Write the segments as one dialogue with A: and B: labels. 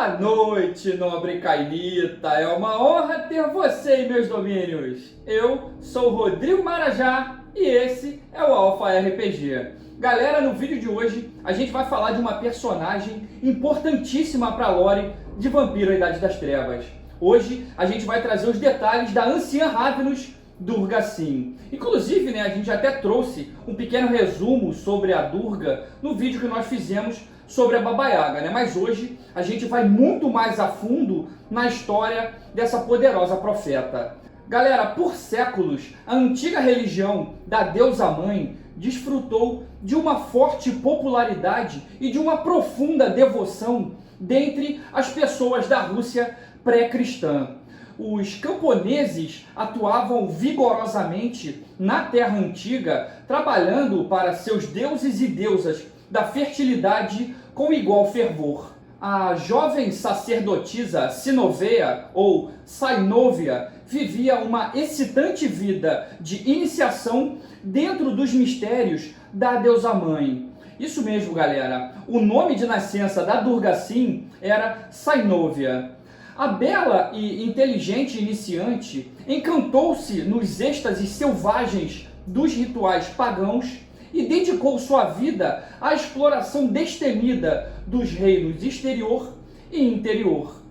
A: Boa noite, nobre Cainita. É uma honra ter você em meus domínios. Eu sou o Rodrigo Marajá e esse é o Alpha RPG. Galera, no vídeo de hoje a gente vai falar de uma personagem importantíssima para a lore de Vampiro: A Idade das Trevas. Hoje a gente vai trazer os detalhes da anciã Ravenous Durga Sin. Inclusive, a gente até trouxe um pequeno resumo sobre a Durga no vídeo que nós fizemos sobre a Baba Yaga, Mas hoje a gente vai muito mais a fundo na história dessa poderosa profeta. Galera, por séculos, a antiga religião da deusa mãe desfrutou de uma forte popularidade e de uma profunda devoção dentre as pessoas da Rússia pré-cristã. Os camponeses atuavam vigorosamente na Terra Antiga, trabalhando para seus deuses e deusas da fertilidade com igual fervor. A jovem sacerdotisa Sinovea, ou Sainovia, vivia uma excitante vida de iniciação dentro dos mistérios da deusa mãe. Isso mesmo, galera. O nome de nascença da Durga Sin era Sainovia. A bela e inteligente iniciante encantou-se nos êxtases selvagens dos rituais pagãos e dedicou sua vida à exploração destemida dos reinos exterior e interior.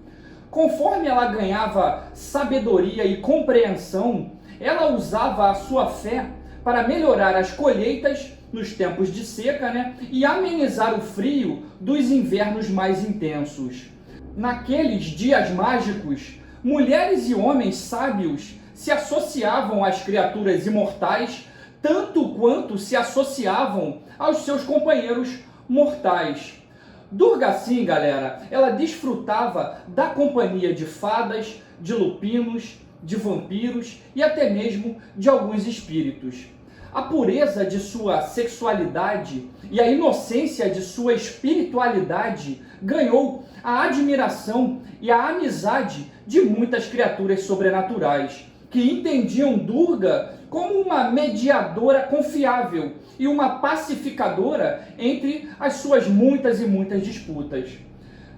A: Conforme ela ganhava sabedoria e compreensão, ela usava a sua fé para melhorar as colheitas nos tempos de seca, e amenizar o frio dos invernos mais intensos. Naqueles dias mágicos, mulheres e homens sábios se associavam às criaturas imortais tanto quanto se associavam aos seus companheiros mortais. Durga Sin, galera, ela desfrutava da companhia de fadas, de lupinos, de vampiros e até mesmo de alguns espíritos. A pureza de sua sexualidade e a inocência de sua espiritualidade ganhou a admiração e a amizade de muitas criaturas sobrenaturais, que entendiam Durga como uma mediadora confiável e uma pacificadora entre as suas muitas e muitas disputas.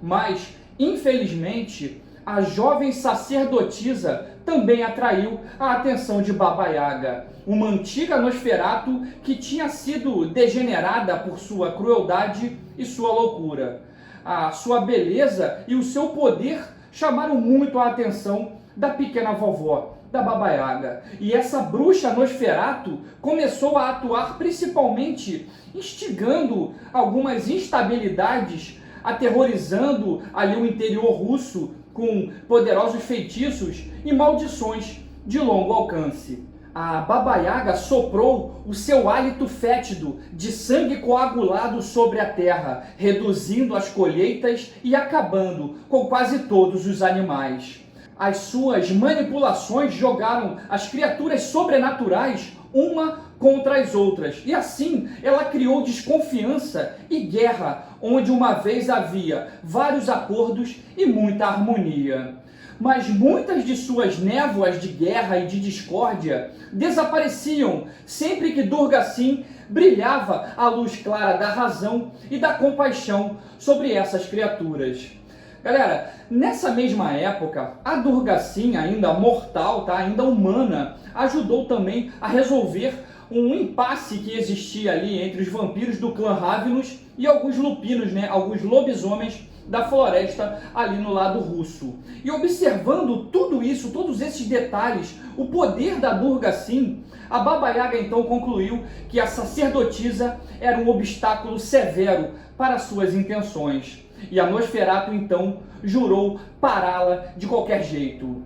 A: Mas, infelizmente, a jovem sacerdotisa também atraiu a atenção de Baba Yaga, uma antiga Nosferatu que tinha sido degenerada por sua crueldade e sua loucura. A sua beleza e o seu poder chamaram muito a atenção da pequena vovó, da Baba Yaga. E essa bruxa Nosferatu começou a atuar principalmente instigando algumas instabilidades, aterrorizando ali o interior russo com poderosos feitiços e maldições de longo alcance. A Baba Yaga soprou o seu hálito fétido de sangue coagulado sobre a terra, reduzindo as colheitas e acabando com quase todos os animais. As suas manipulações jogaram as criaturas sobrenaturais uma contra as outras. E assim ela criou desconfiança e guerra, onde uma vez havia vários acordos e muita harmonia. Mas muitas de suas névoas de guerra e de discórdia desapareciam sempre que Durga Sin brilhava a luz clara da razão e da compaixão sobre essas criaturas. Galera, nessa mesma época, a Durga Sin, ainda mortal, ainda humana, ajudou também a resolver um impasse que existia ali entre os vampiros do clã Ravenous e alguns lupinos, alguns lobisomens da floresta ali no lado russo. E observando tudo isso, todos esses detalhes, o poder da Durga Sin, a Baba Yaga então concluiu que a sacerdotisa era um obstáculo severo para suas intenções. E a Nosferatu então jurou pará-la de qualquer jeito.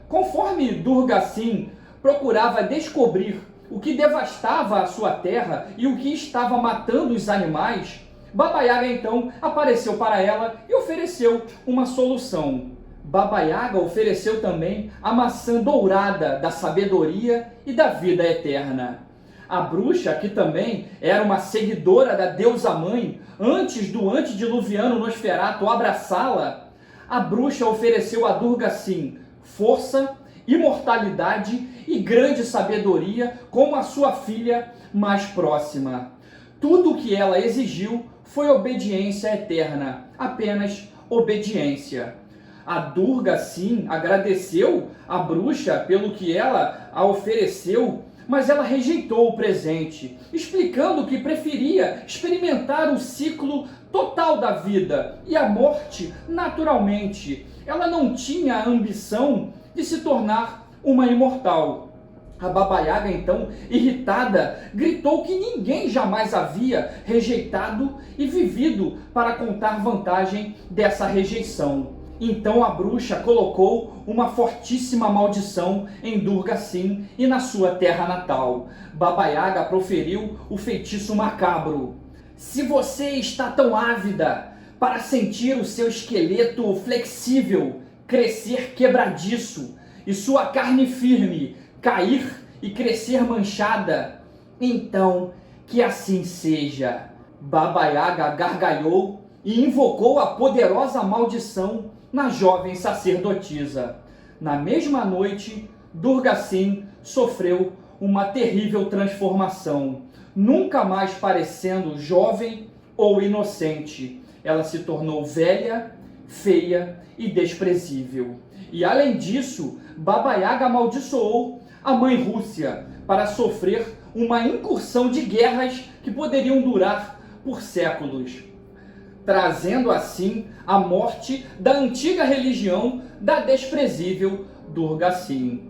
A: Conforme Durga Sin procurava descobrir o que devastava a sua terra e o que estava matando os animais, Baba Yaga então apareceu para ela e ofereceu uma solução. Baba Yaga ofereceu também a maçã dourada da sabedoria e da vida eterna. A bruxa, que também era uma seguidora da deusa mãe, antes do antediluviano Nosferatu abraçá-la, a bruxa ofereceu a Durga Sin força, imortalidade e grande sabedoria como a sua filha mais próxima. Tudo o que ela exigiu foi obediência eterna, apenas obediência. A Durga, sim, agradeceu a bruxa pelo que ela a ofereceu, mas ela rejeitou o presente, explicando que preferia experimentar o ciclo total da vida e a morte naturalmente. Ela não tinha a ambição de se tornar uma imortal. A Baba Yaga, então, irritada, gritou que ninguém jamais havia rejeitado e vivido para contar vantagem dessa rejeição. Então a bruxa colocou uma fortíssima maldição em Durga Sim e na sua terra natal. Baba Yaga proferiu o feitiço macabro. Se você está tão ávida para sentir o seu esqueleto flexível crescer quebradiço e sua carne firme cair e crescer manchada, então que assim seja. Baba Yaga gargalhou e invocou a poderosa maldição na jovem sacerdotisa. Na mesma noite, Durga Sim sofreu uma terrível transformação, nunca mais parecendo jovem ou inocente. Ela se tornou velha, feia e desprezível. E além disso, Baba Yaga amaldiçoou a mãe Rússia para sofrer uma incursão de guerras que poderiam durar por séculos, trazendo assim a morte da antiga religião da desprezível Durga Sim.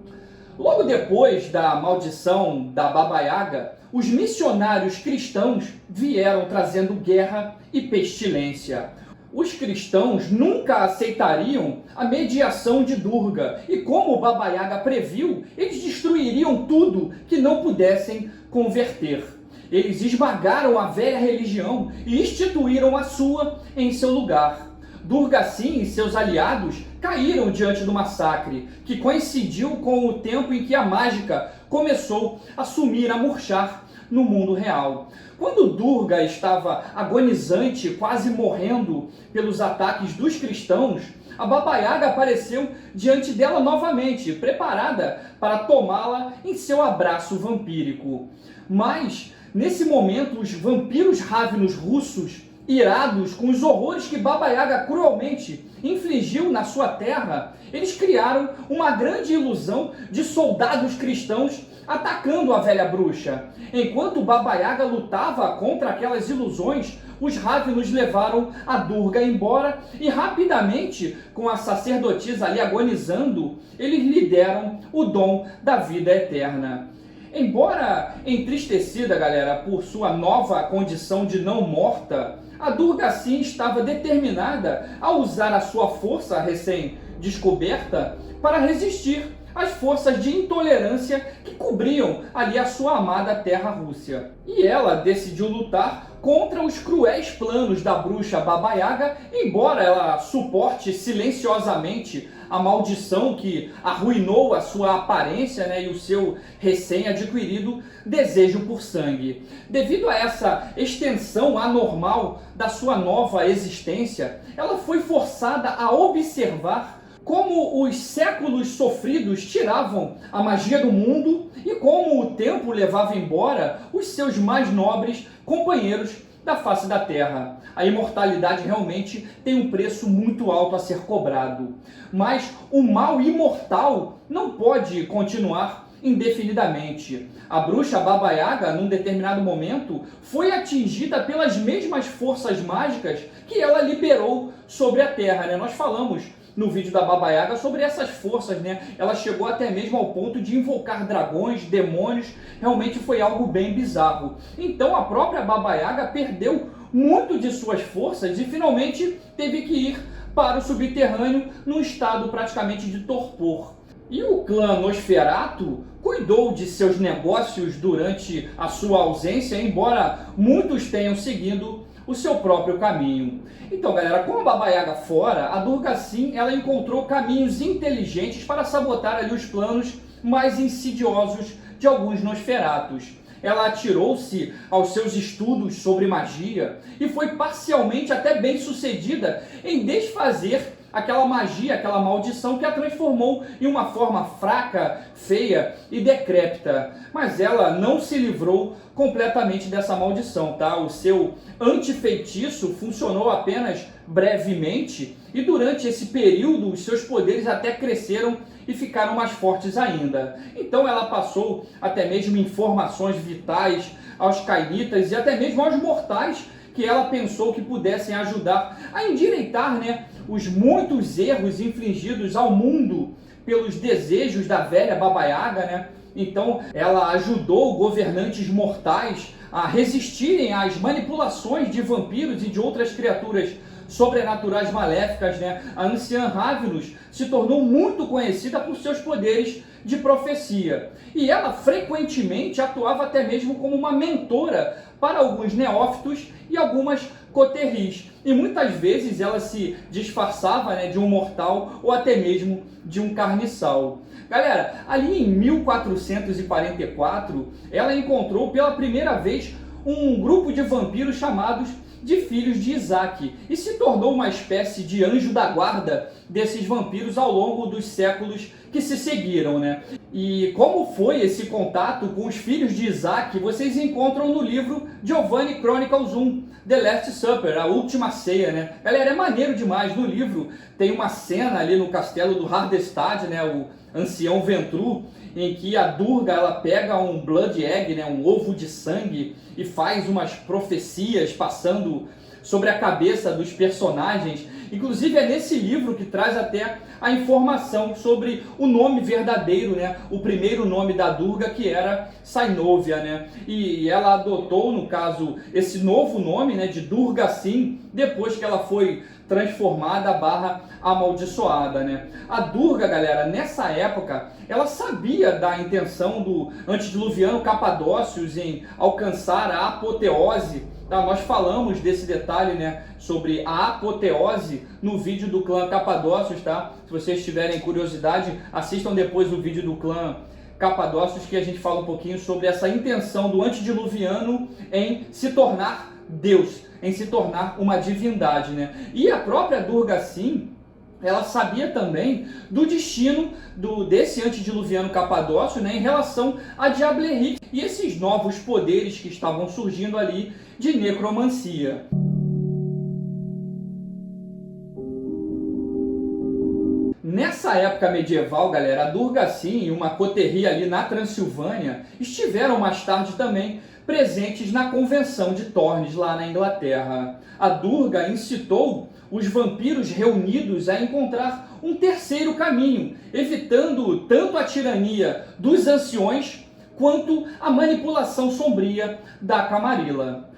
A: Logo depois da maldição da Baba Yaga, os missionários cristãos vieram trazendo guerra e pestilência. Os cristãos nunca aceitariam a mediação de Durga e, como Baba Yaga previu, eles destruiriam tudo que não pudessem converter. Eles esmagaram a velha religião e instituíram a sua em seu lugar. Durga Sim e seus aliados caíram diante do massacre, que coincidiu com o tempo em que a mágica começou a sumir, a murchar no mundo real. Quando Durga estava agonizante, quase morrendo pelos ataques dos cristãos, a Baba Yaga apareceu diante dela novamente, preparada para tomá-la em seu abraço vampírico. Mas, nesse momento, os vampiros rávinos russos, irados com os horrores que Baba Yaga cruelmente infligiu na sua terra, eles criaram uma grande ilusão de soldados cristãos atacando a velha bruxa. Enquanto Baba Yaga lutava contra aquelas ilusões, os rávinos levaram a Durga embora e rapidamente, com a sacerdotisa ali agonizando, eles lhe deram o dom da vida eterna. Embora entristecida, galera, por sua nova condição de não morta, a Durga Sim estava determinada a usar a sua força recém-descoberta para resistir às forças de intolerância que cobriam ali a sua amada terra Rússia. E ela decidiu lutar contra os cruéis planos da bruxa Baba Yaga, embora ela suporte silenciosamente a maldição que arruinou a sua aparência, e o seu recém-adquirido desejo por sangue. Devido a essa extensão anormal da sua nova existência, ela foi forçada a observar como os séculos sofridos tiravam a magia do mundo e como o tempo levava embora os seus mais nobres companheiros da face da terra. A imortalidade realmente tem um preço muito alto a ser cobrado. Mas o mal imortal não pode continuar indefinidamente. A bruxa Baba Yaga, num determinado momento, foi atingida pelas mesmas forças mágicas que ela liberou sobre a terra. Nós falamos no vídeo da Baba Yaga sobre essas forças, Ela chegou até mesmo ao ponto de invocar dragões, demônios, realmente foi algo bem bizarro. Então a própria Baba Yaga perdeu muito de suas forças e finalmente teve que ir para o subterrâneo num estado praticamente de torpor. E o clã Nosferatu cuidou de seus negócios durante a sua ausência, embora muitos tenham seguido o seu próprio caminho. Então, galera, com a Baba Yaga fora, a Durga Sim, ela encontrou caminhos inteligentes para sabotar ali os planos mais insidiosos de alguns Nosferatus. Ela atirou-se aos seus estudos sobre magia e foi parcialmente até bem sucedida em desfazer aquela magia, aquela maldição que a transformou em uma forma fraca, feia e decrépita. Mas ela não se livrou completamente dessa maldição, tá? O seu antifeitiço funcionou apenas brevemente e durante esse período os seus poderes até cresceram e ficaram mais fortes ainda. Então ela passou até mesmo informações vitais aos cainitas e até mesmo aos mortais que ela pensou que pudessem ajudar a endireitar, né, os muitos erros infligidos ao mundo pelos desejos da velha Baba Yaga, né? Então ela ajudou governantes mortais a resistirem às manipulações de vampiros e de outras criaturas sobrenaturais maléficas, né? A anciã Ravenous se tornou muito conhecida por seus poderes de profecia. E ela frequentemente atuava até mesmo como uma mentora para alguns neófitos e algumas coterris. E muitas vezes ela se disfarçava, né, de um mortal ou até mesmo de um carniçal. Galera, ali em 1444, ela encontrou pela primeira vez um grupo de vampiros chamados de filhos de Isaac e se tornou uma espécie de anjo da guarda desses vampiros ao longo dos séculos que se seguiram, né? E como foi esse contato com os filhos de Isaac, vocês encontram no livro Giovanni Chronicles 1, The Last Supper, a última ceia, né? Galera, é maneiro demais. No livro tem uma cena ali no castelo do Hardestad, né? O ancião Ventru, em que a Durga ela pega um blood egg, né, um ovo de sangue, e faz umas profecias passando sobre a cabeça dos personagens. Inclusive é nesse livro que traz até a informação sobre o nome verdadeiro, né, o primeiro nome da Durga, que era Sainovia, né, e ela adotou, no caso, esse novo nome, né, de Durga Sim, depois que ela foi transformada / amaldiçoada, né. A Durga, galera, nessa época, ela sabia da intenção do antediluviano Capadócios em alcançar a apoteose. Tá, nós falamos desse detalhe, né, sobre a apoteose no vídeo do clã Capadócios, tá? Se vocês tiverem curiosidade, assistam depois o vídeo do clã Capadócios, que a gente fala um pouquinho sobre essa intenção do antediluviano em se tornar Deus, em se tornar uma divindade, né? E a própria Durga Sim, ela sabia também do destino desse antediluviano Capadócio, né, em relação a Diablo-Henrique e esses novos poderes que estavam surgindo ali de necromancia. Nessa época medieval, galera, a Durga Sim e uma coterria ali na Transilvânia estiveram mais tarde também presentes na Convenção de Tornes, lá na Inglaterra. A Durga incitou os vampiros reunidos a encontrar um terceiro caminho, evitando tanto a tirania dos anciões quanto a manipulação sombria da Camarilla.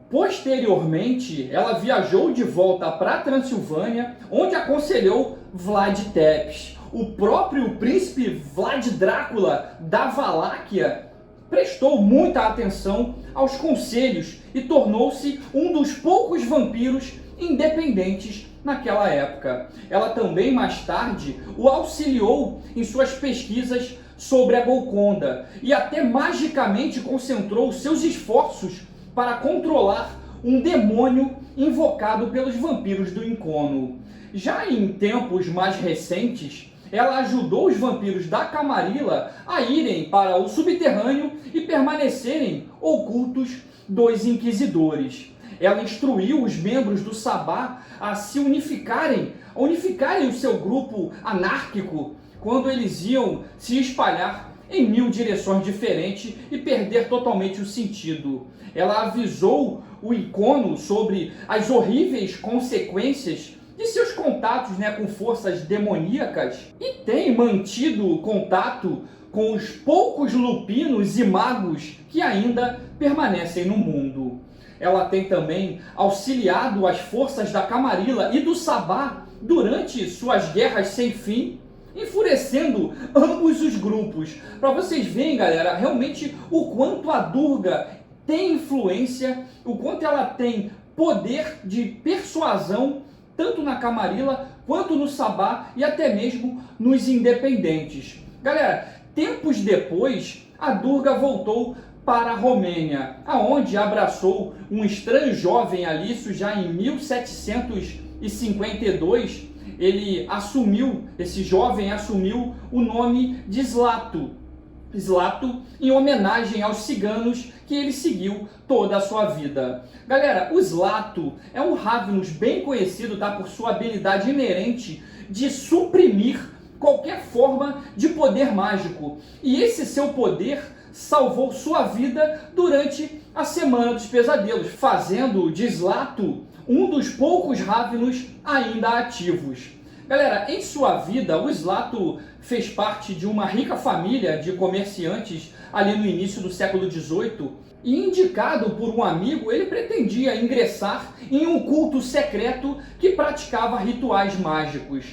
A: Posteriormente, ela viajou de volta para a Transilvânia, onde aconselhou Vlad Tepes. O próprio príncipe Vlad Drácula da Valáquia prestou muita atenção aos conselhos e tornou-se um dos poucos vampiros independentes naquela época. Ela também, mais tarde, o auxiliou em suas pesquisas sobre a Golconda e até magicamente concentrou seus esforços para controlar um demônio invocado pelos vampiros do Incono. Já em tempos mais recentes, ela ajudou os vampiros da Camarilla a irem para o subterrâneo e permanecerem ocultos dos inquisidores. Ela instruiu os membros do Sabá a se unificarem o seu grupo anárquico quando eles iam se espalhar em 1000 direções diferentes e perder totalmente o sentido. Ela avisou o Incono sobre as horríveis consequências de seus contatos, né, com forças demoníacas e tem mantido contato com os poucos lupinos e magos que ainda permanecem no mundo. Ela tem também auxiliado as forças da Camarilla e do Sabá durante suas guerras sem fim, enfurecendo ambos os grupos. Para vocês verem, galera, realmente o quanto a Durga tem influência, o quanto ela tem poder de persuasão, tanto na Camarilla quanto no Sabá e até mesmo nos independentes. Galera, tempos depois, a Durga voltou para a Romênia, aonde abraçou um estranho jovem ali, isso já em 1752, esse jovem assumiu o nome de Zlato. Zlato em homenagem aos ciganos que ele seguiu toda a sua vida. Galera, o Zlato é um Ravnus bem conhecido, tá, por sua habilidade inerente de suprimir qualquer forma de poder mágico. E esse seu poder salvou sua vida durante a Semana dos Pesadelos, fazendo de Zlato um dos poucos Ravnus ainda ativos. Galera, em sua vida, o Zlato fez parte de uma rica família de comerciantes ali no início do século XVIII e, indicado por um amigo, ele pretendia ingressar em um culto secreto que praticava rituais mágicos.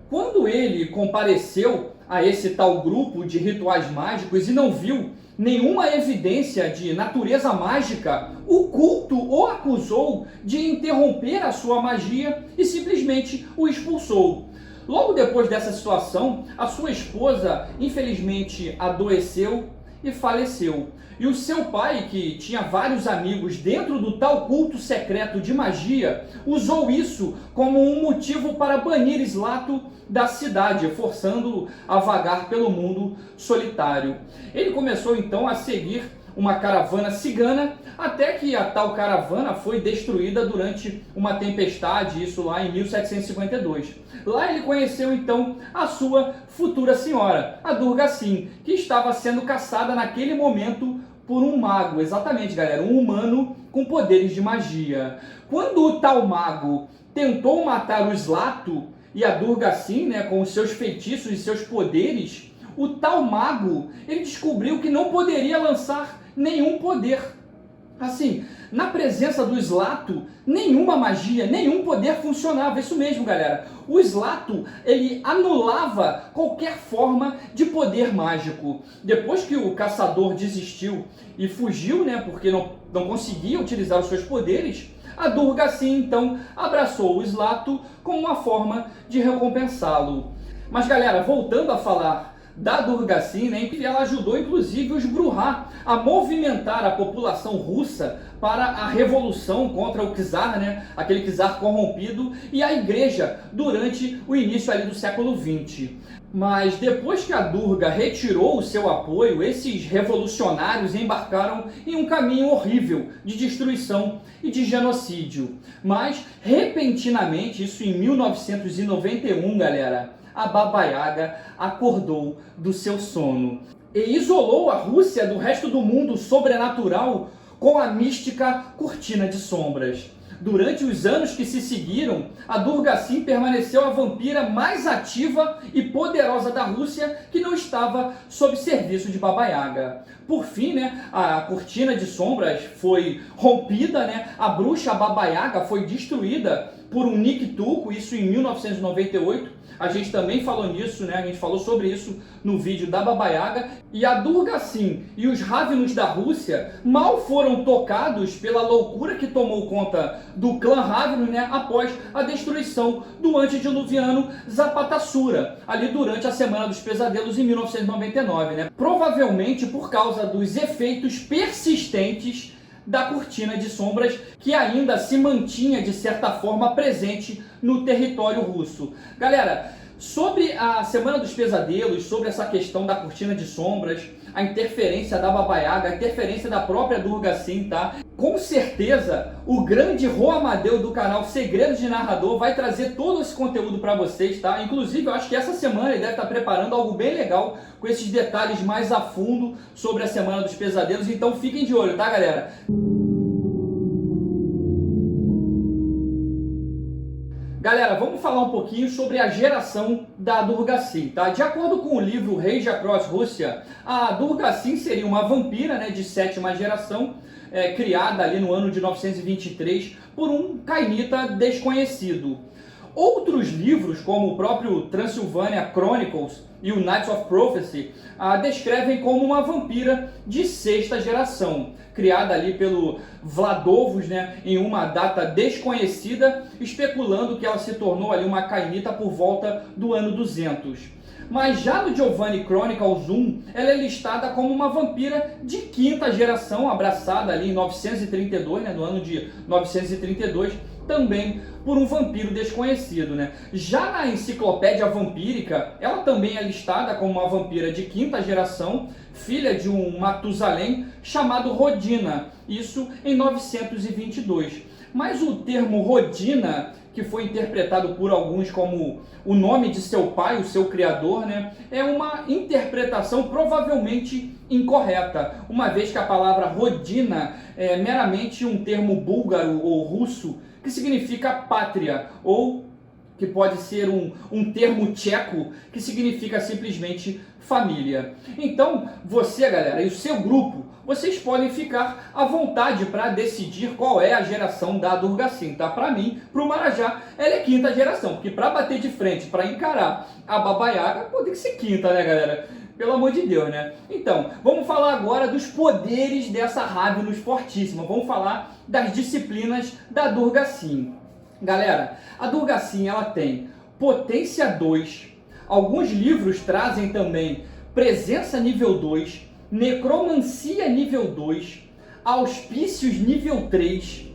A: Quando ele compareceu a esse tal grupo de rituais mágicos e não viu nenhuma evidência de natureza mágica, o culto o acusou de interromper a sua magia e simplesmente o expulsou. Logo depois dessa situação, a sua esposa infelizmente adoeceu e faleceu. E o seu pai, que tinha vários amigos dentro do tal culto secreto de magia, usou isso como um motivo para banir Zlato da cidade, forçando-o a vagar pelo mundo solitário. Ele começou então a seguir uma caravana cigana, até que a tal caravana foi destruída durante uma tempestade, isso lá em 1752. Lá ele conheceu então a sua futura senhora, a Durga Sin, que estava sendo caçada naquele momento por um mago, exatamente, galera, um humano com poderes de magia. Quando o tal mago tentou matar o Zlato e a Durga Sin, né, com os seus feitiços e seus poderes, o tal mago, ele descobriu que não poderia lançar nenhum poder. Assim, na presença do Zlato, nenhuma magia, nenhum poder funcionava. Isso mesmo, galera. O Zlato, ele anulava qualquer forma de poder mágico. Depois que o caçador desistiu e fugiu, né, porque não conseguia utilizar os seus poderes, a Durga Sin, então, abraçou o Zlato como uma forma de recompensá-lo. Mas, galera, voltando a falar da Durga Sin, né, ela ajudou inclusive os Brujá a movimentar a população russa para a revolução contra o czar, né, aquele czar corrompido, e a igreja durante o início ali do século XX. Mas depois que a Durga retirou o seu apoio, esses revolucionários embarcaram em um caminho horrível de destruição e de genocídio. Mas, repentinamente, isso em 1991, galera, a Baba Yaga acordou do seu sono e isolou a Rússia do resto do mundo sobrenatural com a mística cortina de sombras. Durante os anos que se seguiram, a Durga Sin permaneceu a vampira mais ativa e poderosa da Rússia que não estava sob serviço de Baba Yaga. Por fim, né, a cortina de sombras foi rompida, né, a bruxa Baba Yaga foi destruída por um Niktuko, isso em 1998. A gente também falou nisso, né? A gente falou sobre isso no vídeo da Baba Yaga. E a Durga Sin e os Ravnus da Rússia mal foram tocados pela loucura que tomou conta do clã Ravnus, né, após a destruição do antediluviano Zapatasura, ali durante a Semana dos Pesadelos em 1999, né? Provavelmente por causa dos efeitos persistentes da cortina de sombras que ainda se mantinha de certa forma presente no território russo. Galera, sobre a Semana dos Pesadelos, sobre essa questão da cortina de sombras, a interferência da Baba Yaga, a interferência da própria Durga Sin, tá? Com certeza, o grande Rô Amadeu do canal Segredos de Narrador vai trazer todo esse conteúdo para vocês, tá? Inclusive, eu acho que essa semana ele deve estar preparando algo bem legal com esses detalhes mais a fundo sobre a Semana dos Pesadelos, então fiquem de olho, tá, galera? Galera, vamos falar um pouquinho sobre a geração da Durga Sin, tá? De acordo com o livro Rage Across Russia, a Durga Sin seria uma vampira, né, de 7ª geração, criada ali no ano de 923 por um cainita desconhecido. Outros livros, como o próprio Transylvania Chronicles e o Knights of Prophecy, a descrevem como uma vampira de 6ª geração, criada ali pelo Vladovos, né, em uma data desconhecida, especulando que ela se tornou ali uma cainita por volta do ano 200. Mas já no Giovanni Chronicles 1, ela é listada como uma vampira de quinta geração, abraçada ali em 932, né, no ano de 932, também por um vampiro desconhecido, né? Já na Enciclopédia Vampírica, ela também é listada como uma vampira de quinta geração, filha de um Matusalém chamado Rodina, isso em 922. Mas o termo Rodina, que foi interpretado por alguns como o nome de seu pai, o seu criador, né, é uma interpretação provavelmente incorreta, uma vez que a palavra Rodina é meramente um termo búlgaro ou russo que significa pátria, ou que pode ser um termo tcheco que significa simplesmente família. Então, você, galera, e o seu grupo, vocês podem ficar à vontade para decidir qual é a geração da Durgasim, tá? Para mim, para o Marajá, ela é quinta geração, porque para bater de frente, para encarar a Baba Yaga, pode que ser quinta, né, galera? Pelo amor de Deus, né? Então, vamos falar agora dos poderes dessa Ravenous fortíssima. Vamos falar das disciplinas da Durgasim. Galera, a Durgasim, ela tem potência 2. Alguns livros trazem também presença nível 2, necromancia nível 2, auspícios nível 3,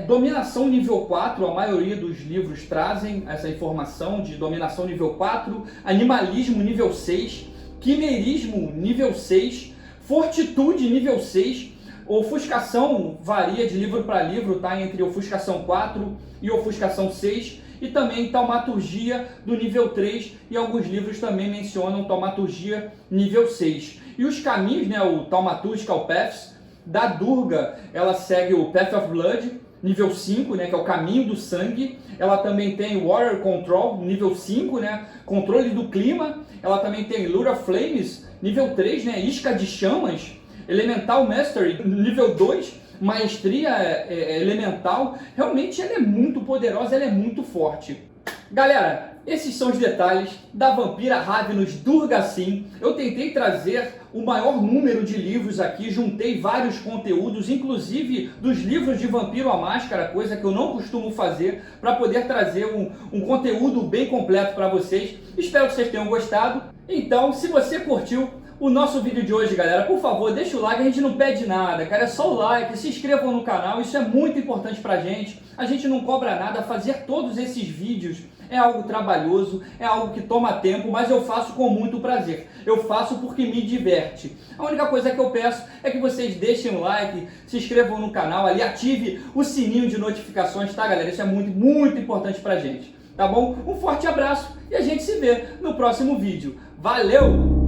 A: dominação nível 4, a maioria dos livros trazem essa informação de dominação nível 4, animalismo nível 6, quimerismo nível 6, fortitude nível 6, ofuscação varia de livro para livro, tá? Entre ofuscação 4 e ofuscação 6, e também taumaturgia do nível 3, e alguns livros também mencionam taumaturgia nível 6. E os caminhos, né, o Thaumaturgical Paths da Durga, ela segue o Path of Blood, nível 5, né, que é o caminho do sangue. Ela também tem Water Control, nível 5, né, controle do clima. Ela também tem Lure of Flames, nível 3, né, isca de chamas. Elemental Mastery, nível 2, maestria elemental. Realmente ela é muito poderosa, ela é muito forte. Galera, esses são os detalhes da vampira Ravenous Durgasim. Eu tentei trazer o maior número de livros aqui, juntei vários conteúdos, inclusive dos livros de Vampiro à Máscara, coisa que eu não costumo fazer, para poder trazer um conteúdo bem completo para vocês. Espero que vocês tenham gostado. Então, se você curtiu o nosso vídeo de hoje, galera, por favor, deixa o like, a gente não pede nada, cara, é só o like, se inscrevam no canal, isso é muito importante pra gente, a gente não cobra nada, fazer todos esses vídeos é algo trabalhoso, é algo que toma tempo, mas eu faço com muito prazer, eu faço porque me diverte. A única coisa que eu peço é que vocês deixem o like, se inscrevam no canal, ali ative o sininho de notificações, tá, galera, isso é muito, muito importante pra gente, tá bom? Um forte abraço e a gente se vê no próximo vídeo, valeu!